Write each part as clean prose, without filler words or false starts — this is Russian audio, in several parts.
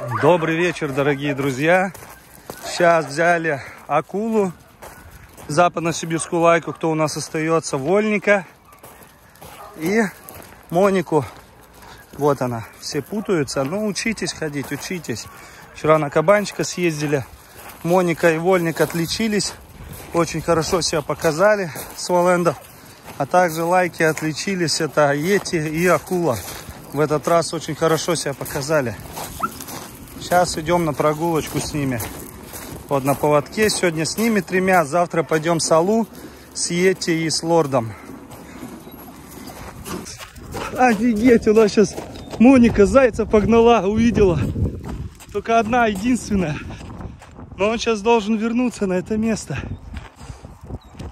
Добрый вечер, дорогие друзья. Сейчас взяли акулу, западно-сибирскую лайку, кто у нас остается, вольника и Монику. Вот она. Все путаются. Ну, учитесь ходить, учитесь. Вчера на кабанчика съездили. Моника и вольник отличились. Очень хорошо себя показали с Волендов. А также лайки отличились. Это Йети и акула. В этот раз очень хорошо себя показали. Сейчас идем на прогулочку с ними. Вот на поводке. Сегодня с ними 3. Завтра пойдем с Алу, с Йети и с Лордом. Офигеть, у нас сейчас Моника зайца погнала, увидела. Только одна, единственная. Но он сейчас должен вернуться на это место.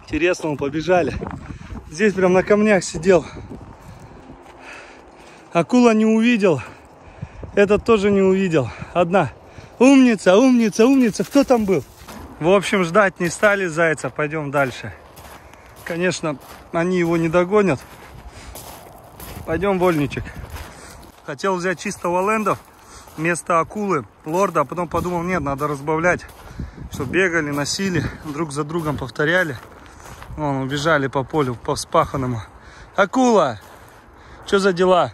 Интересно, мы побежали. Здесь прям на камнях сидел. Акула не увидел. Этот тоже не увидел. Одна. Умница, умница, умница. Кто там был? В общем, ждать не стали зайца. Пойдем дальше. Конечно, они его не догонят. Пойдем, вольничек. Хотел взять чисто волендов вместо акулы, Лорда. А потом подумал, нет, надо разбавлять. Чтобы бегали, носили, друг за другом повторяли. Вон, убежали по полю, по вспаханному. Акула! Что за дела?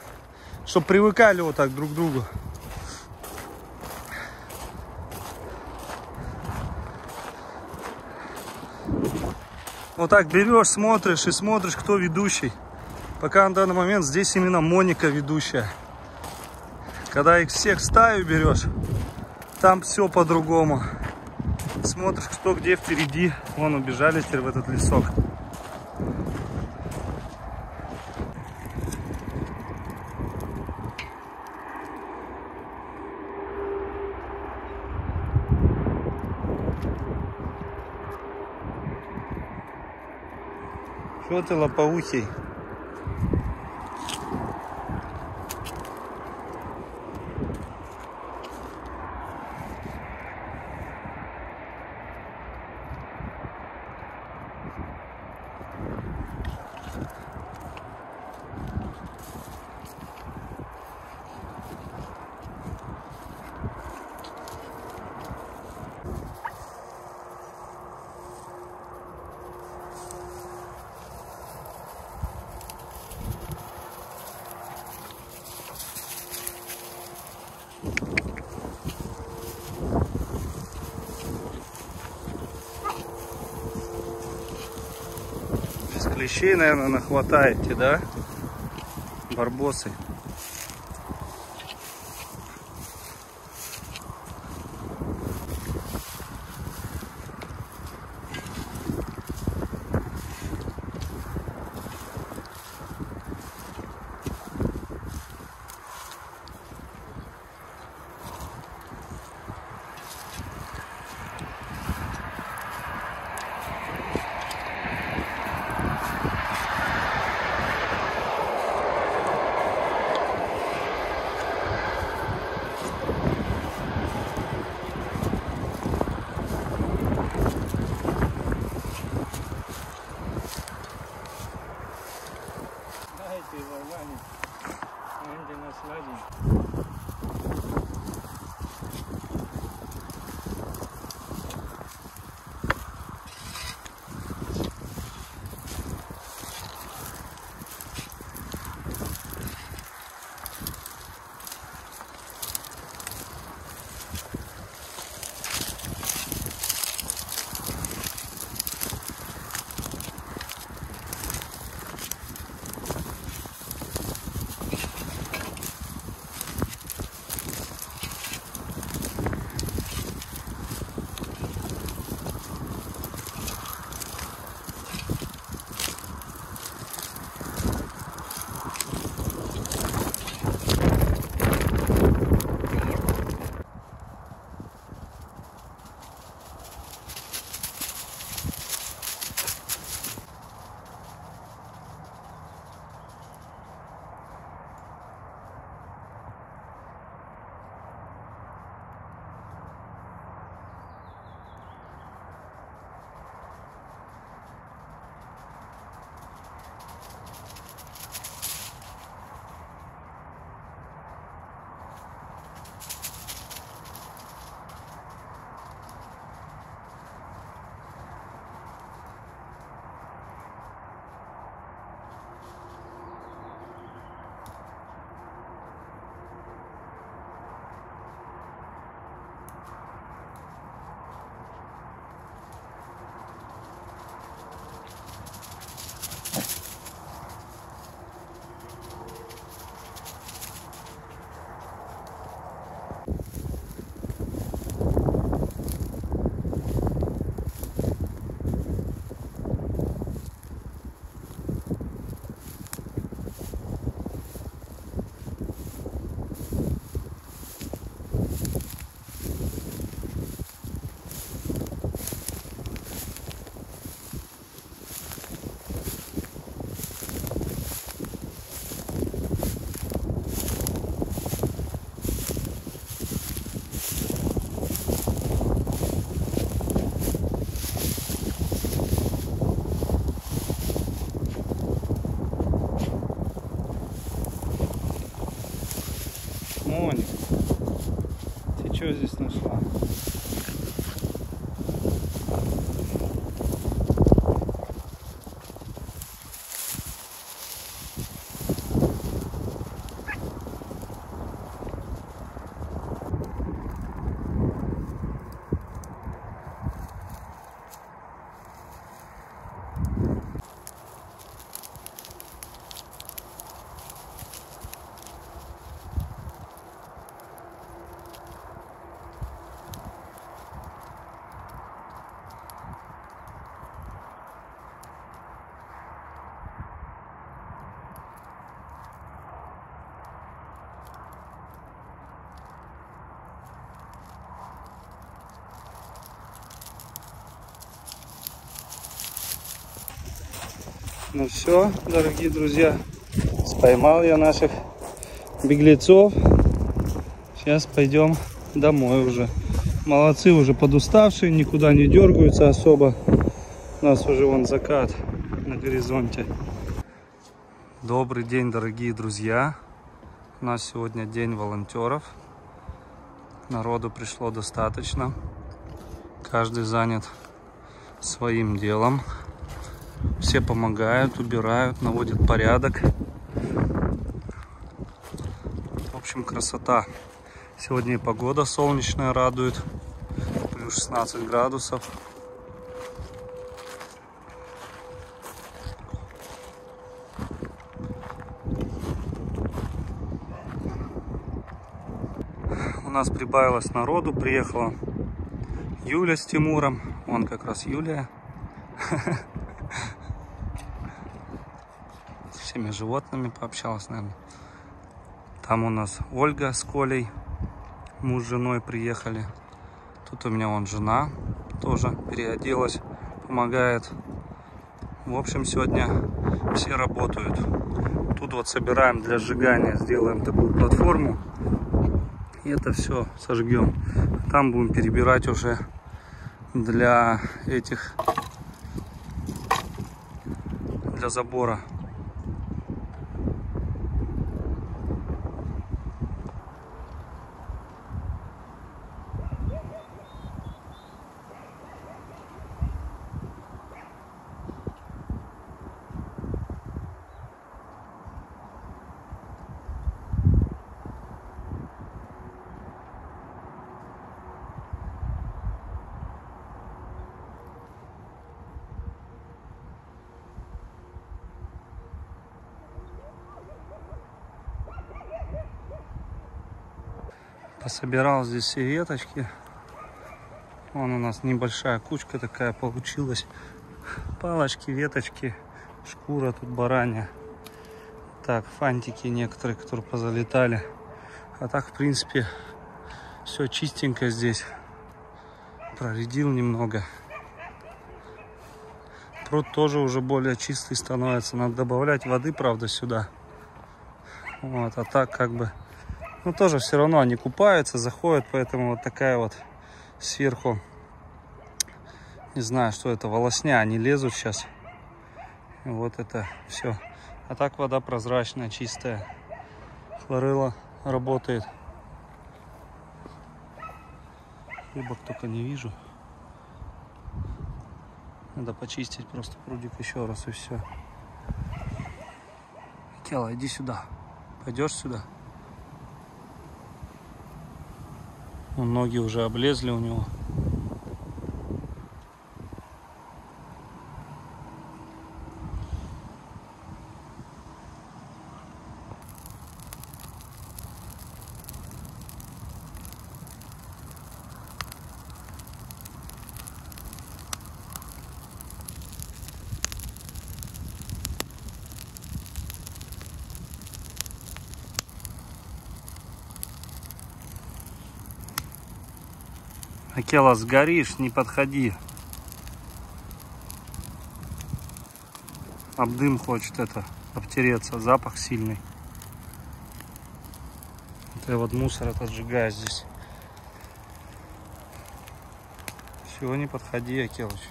Чтоб привыкали вот так друг к другу. Вот так берешь, смотришь и смотришь, кто ведущий. Пока на данный момент здесь именно Моника ведущая. Когда их всех в стаю берешь, там все по-другому. Смотришь, кто где впереди. Вон убежали теперь в этот лесок. Что ты лопоухий? Клещей, наверное, нахватаете, да? Барбосы. Ты что здесь нашла? Ну все, дорогие друзья, поймал я наших беглецов. Сейчас пойдем домой уже. Молодцы, уже подуставшие, никуда не дергаются особо. У нас уже вон закат на горизонте. Добрый день, дорогие друзья. У нас сегодня день волонтеров. Народу пришло достаточно. Каждый занят своим делом. Все помогают, убирают, наводят порядок. В общем, красота. Сегодня и погода солнечная радует. Плюс 16 градусов. У нас прибавилось народу. Приехала Юля с Тимуром. Вон как раз Юлия. С всеми животными пообщалась, наверное. Там у нас Ольга с Колей. Муж с женой приехали. Тут у меня вон жена тоже переоделась, помогает. В общем, сегодня все работают. Тут вот собираем для сжигания, сделаем такую платформу. И это все сожгем. Там будем перебирать уже для этих, для забора. Пособирал здесь все веточки. Вон у нас небольшая кучка такая получилась. Палочки, веточки, шкура тут баранья. Так, фантики некоторые, которые позалетали. А так, в принципе, все чистенько здесь. Проредил немного. Пруд тоже уже более чистый становится. Надо добавлять воды, правда, сюда. Вот, а так как бы... Ну, тоже все равно они купаются, заходят, поэтому вот такая вот сверху, не знаю, что это, волосня, они лезут сейчас. И вот это все. А так вода прозрачная, чистая. Хлорелла работает. Рыбок только не вижу. Надо почистить просто прудик еще раз и все. Кела, иди сюда. Пойдешь сюда? Ноги уже облезли у него. Акела, сгоришь, не подходи. Об дым хочет это обтереться, запах сильный. Это я вот мусор этот сжигаю здесь. Все, не подходи, Акелыч.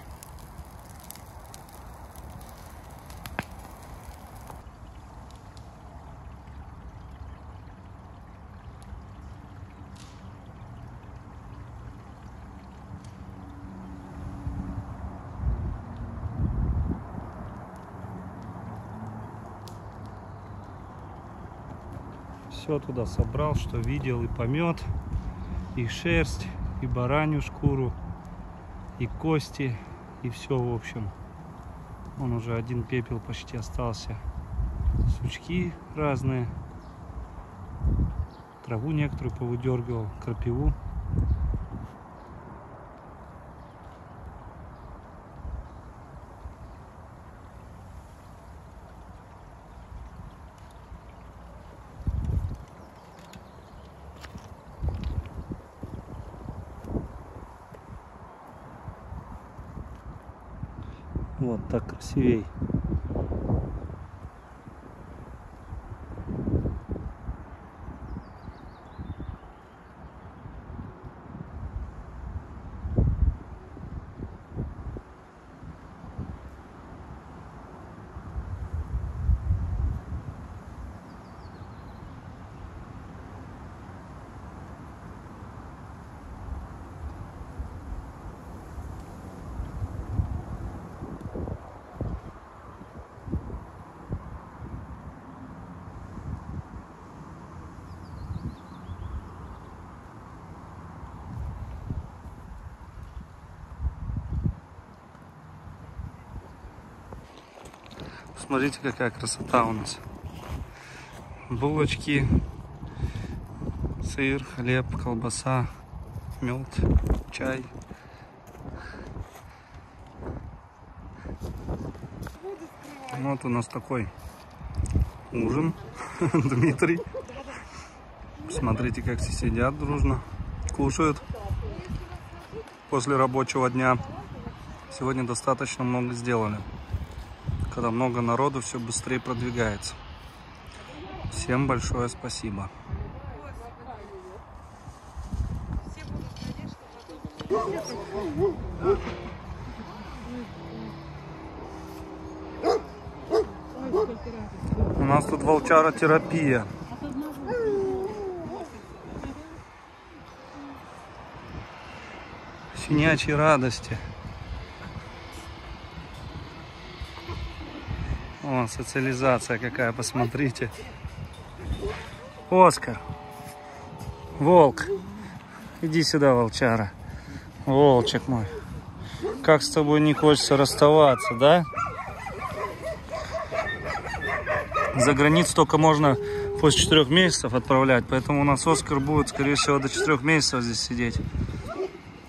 все туда собрал, что видел, и помет, и шерсть, и баранью шкуру, и кости, и все, в общем. Вон уже один пепел почти остался. Сучки разные. Траву некоторую повыдергивал, крапиву. Вот так красивей. Смотрите, какая красота у нас. Булочки, сыр, хлеб, колбаса, мед, чай. Вот у нас такой ужин. Дмитрий. Смотрите, как все сидят дружно, кушают после рабочего дня. Сегодня достаточно много сделали. Когда много народу, все быстрее продвигается. Всем большое спасибо. У нас тут волчаротерапия. Щенячьи радости. О, социализация какая, посмотрите. Оскар. Волк. Иди сюда, волчара. Волчик мой. Как с тобой не хочется расставаться, да? За границу только можно после 4 месяцев отправлять. Поэтому у нас Оскар будет, скорее всего, до 4 месяцев здесь сидеть.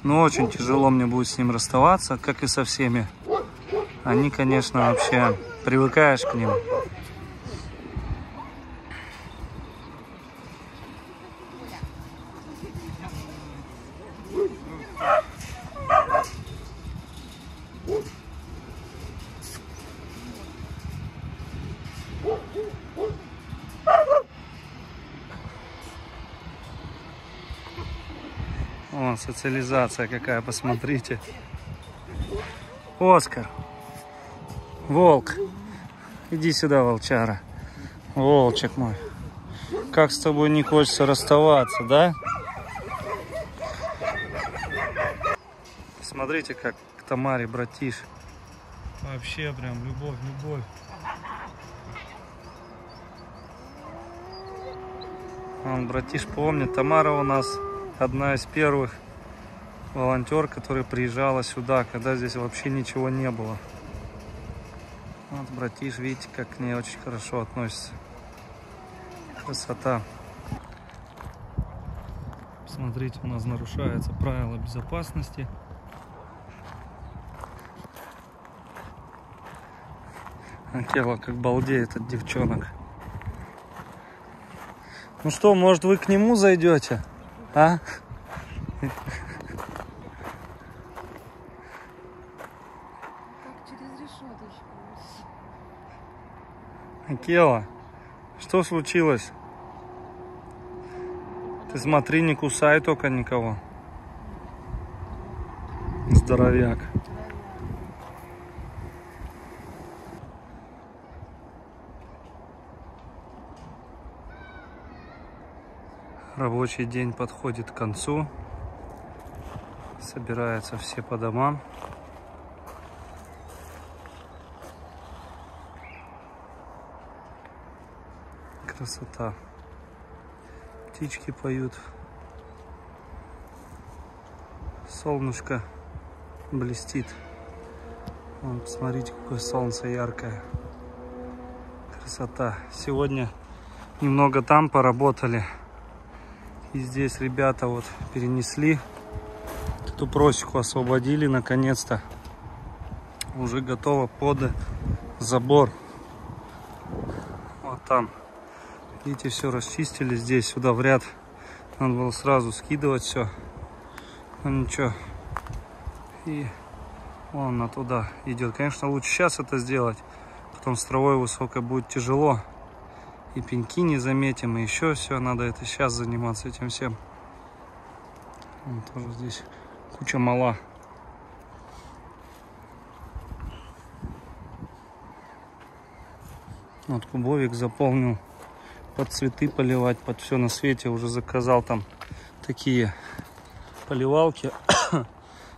Но очень тяжело мне будет с ним расставаться, как и со всеми. Они, конечно, вообще привыкаешь к ним. О, социализация какая, посмотрите. Оскар. Волк. Иди сюда, волчара. Волчик мой. Как с тобой не хочется расставаться, да? Смотрите, как к Тамаре братиш. Вообще прям любовь, любовь. Он, братиш, помнит, Тамара у нас одна из первых волонтер, которая приезжала сюда, когда здесь вообще ничего не было. Вот братиш, видите, как к ней очень хорошо относится. Красота. Смотрите, у нас нарушаются правила безопасности. Акела как балдеет от девчонок. Ну что, может, вы к нему зайдете? А? Как через решеточку. Акела, что случилось? Ты смотри, не кусай только никого. Здоровяк. Рабочий день подходит к концу. Собираются все по домам. Красота. Птички поют. Солнышко блестит. Вон, посмотрите, какое солнце яркое. Красота. Сегодня немного там поработали. И здесь ребята вот перенесли. Эту просеку освободили наконец-то. Уже готово под забор. Вот там. Видите, все расчистили здесь, сюда в ряд. Надо было сразу скидывать все. Но ничего. И вон на туда идет. Конечно, лучше сейчас это сделать. Потом с травой высокой будет тяжело. И пеньки не заметим. И еще все. Надо это сейчас заниматься этим всем. Вон тоже здесь куча мала. Вот кубовик заполнил. Под цветы поливать, под все на свете. Уже заказал там такие поливалки.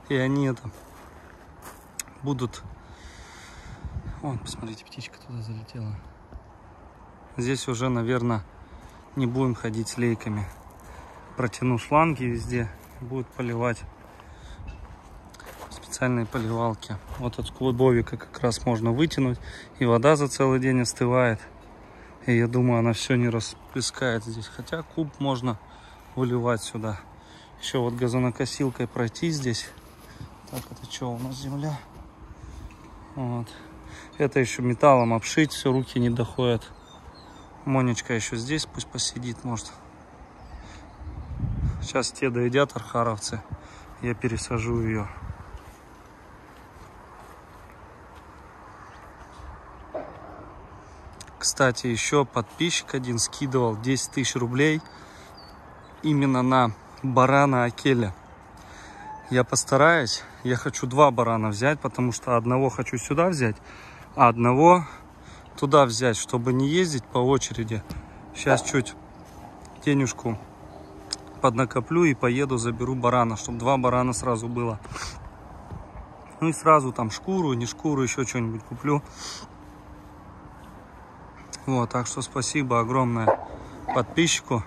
И они это будут... Вон, посмотрите, птичка туда залетела. Здесь уже, наверное, не будем ходить с лейками. Протяну шланги везде. Будет поливать. Специальные поливалки. Вот от кубовика как раз можно вытянуть. И вода за целый день остывает. И я думаю, она все не расплескает здесь. Хотя куб можно выливать сюда. Еще вот газонокосилкой пройти здесь. Так, это что у нас земля? Вот. Это еще металлом обшить. Все, руки не доходят. Монечка еще здесь пусть посидит, может. Сейчас те доедят, архаровцы. Я пересажу ее. Кстати, еще подписчик один скидывал 10 тысяч рублей именно на барана Акеля. Я постараюсь. Я хочу 2 барана взять, потому что одного хочу сюда взять, а одного туда взять, чтобы не ездить по очереди. Сейчас чуть денежку поднакоплю и поеду заберу барана, чтобы 2 барана сразу было. Ну и сразу там шкуру, не шкуру, еще что-нибудь куплю. Вот, так что спасибо огромное подписчику.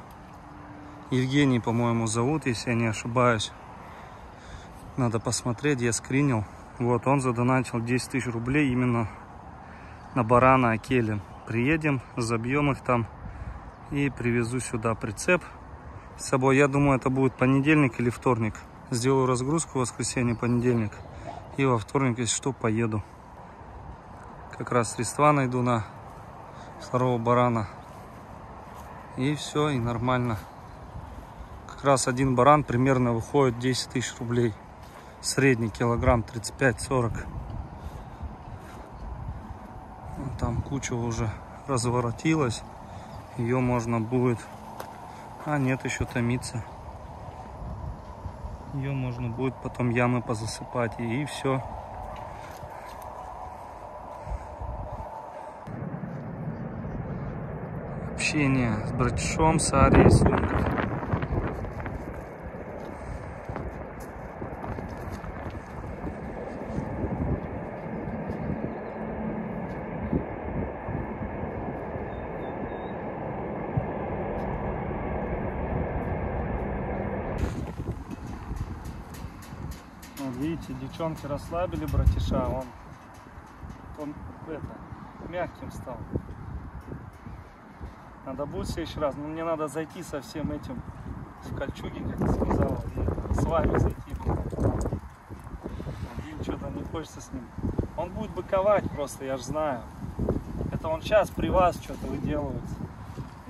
Евгений, по-моему, зовут, если я не ошибаюсь. Надо посмотреть, я скринил. Вот, он задонатил 10 тысяч рублей именно на барана Акели. Приедем, забьем их там и привезу сюда прицеп с собой. Я думаю, это будет понедельник или вторник. Сделаю разгрузку в воскресенье, понедельник. И во вторник, если что, поеду. Как раз средства найду на 2-го барана. И все, и нормально. Как раз один баран примерно выходит 10 тысяч рублей. Средний килограмм 35-40. Там куча уже разворотилась. Ее можно будет... А нет, еще томится. Ее можно будет потом ямы позасыпать. И все. Общение с братишом, с Арией, с Люмкой. Вот видите, девчонки расслабили братиша, он это, мягким стал. Надо будет в следующий раз, но мне надо зайти со всем этим в кольчуге, как ты сказала, и с вами зайти. Один что-то не хочется с ним. Он будет быковать просто, я же знаю. Это он сейчас при вас что-то выделывается.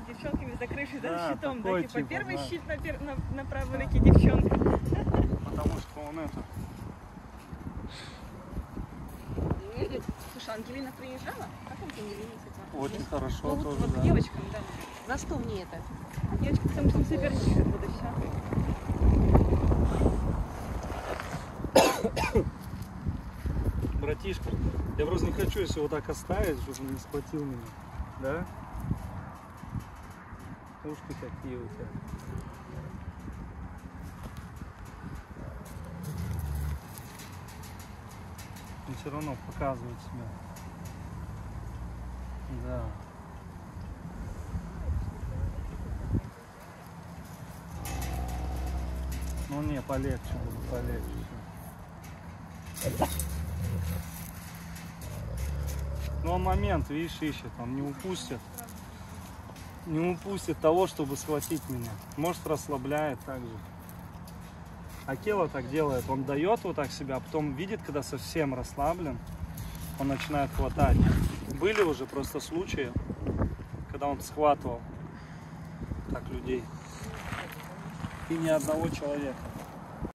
С девчонками за крышей, да, за щитом, да, типа первый да. щит на правой руке девчонка. Потому что он это... Слушай, Ангелина приезжала? Как Ангелина, кстати? Очень хорошо Ну, тоже, вот да. девочкам, да. За что мне это? Девочка, потому что соперничает будущее. Братишка, я просто не хочу, если вот так оставить, чтобы он не схватил меня. Да? Ушки какие у тебя. Он все равно показывает себя. Да. Ну не, полегче будет, полегче. Ну он момент, видишь, ищет, он не упустит. Не упустит того, чтобы схватить меня. Может, расслабляет так же. Акела так делает, он дает вот так себя, а потом видит, когда совсем расслаблен, он начинает хватать. Были уже просто случаи, когда он схватывал так людей. И ни одного человека.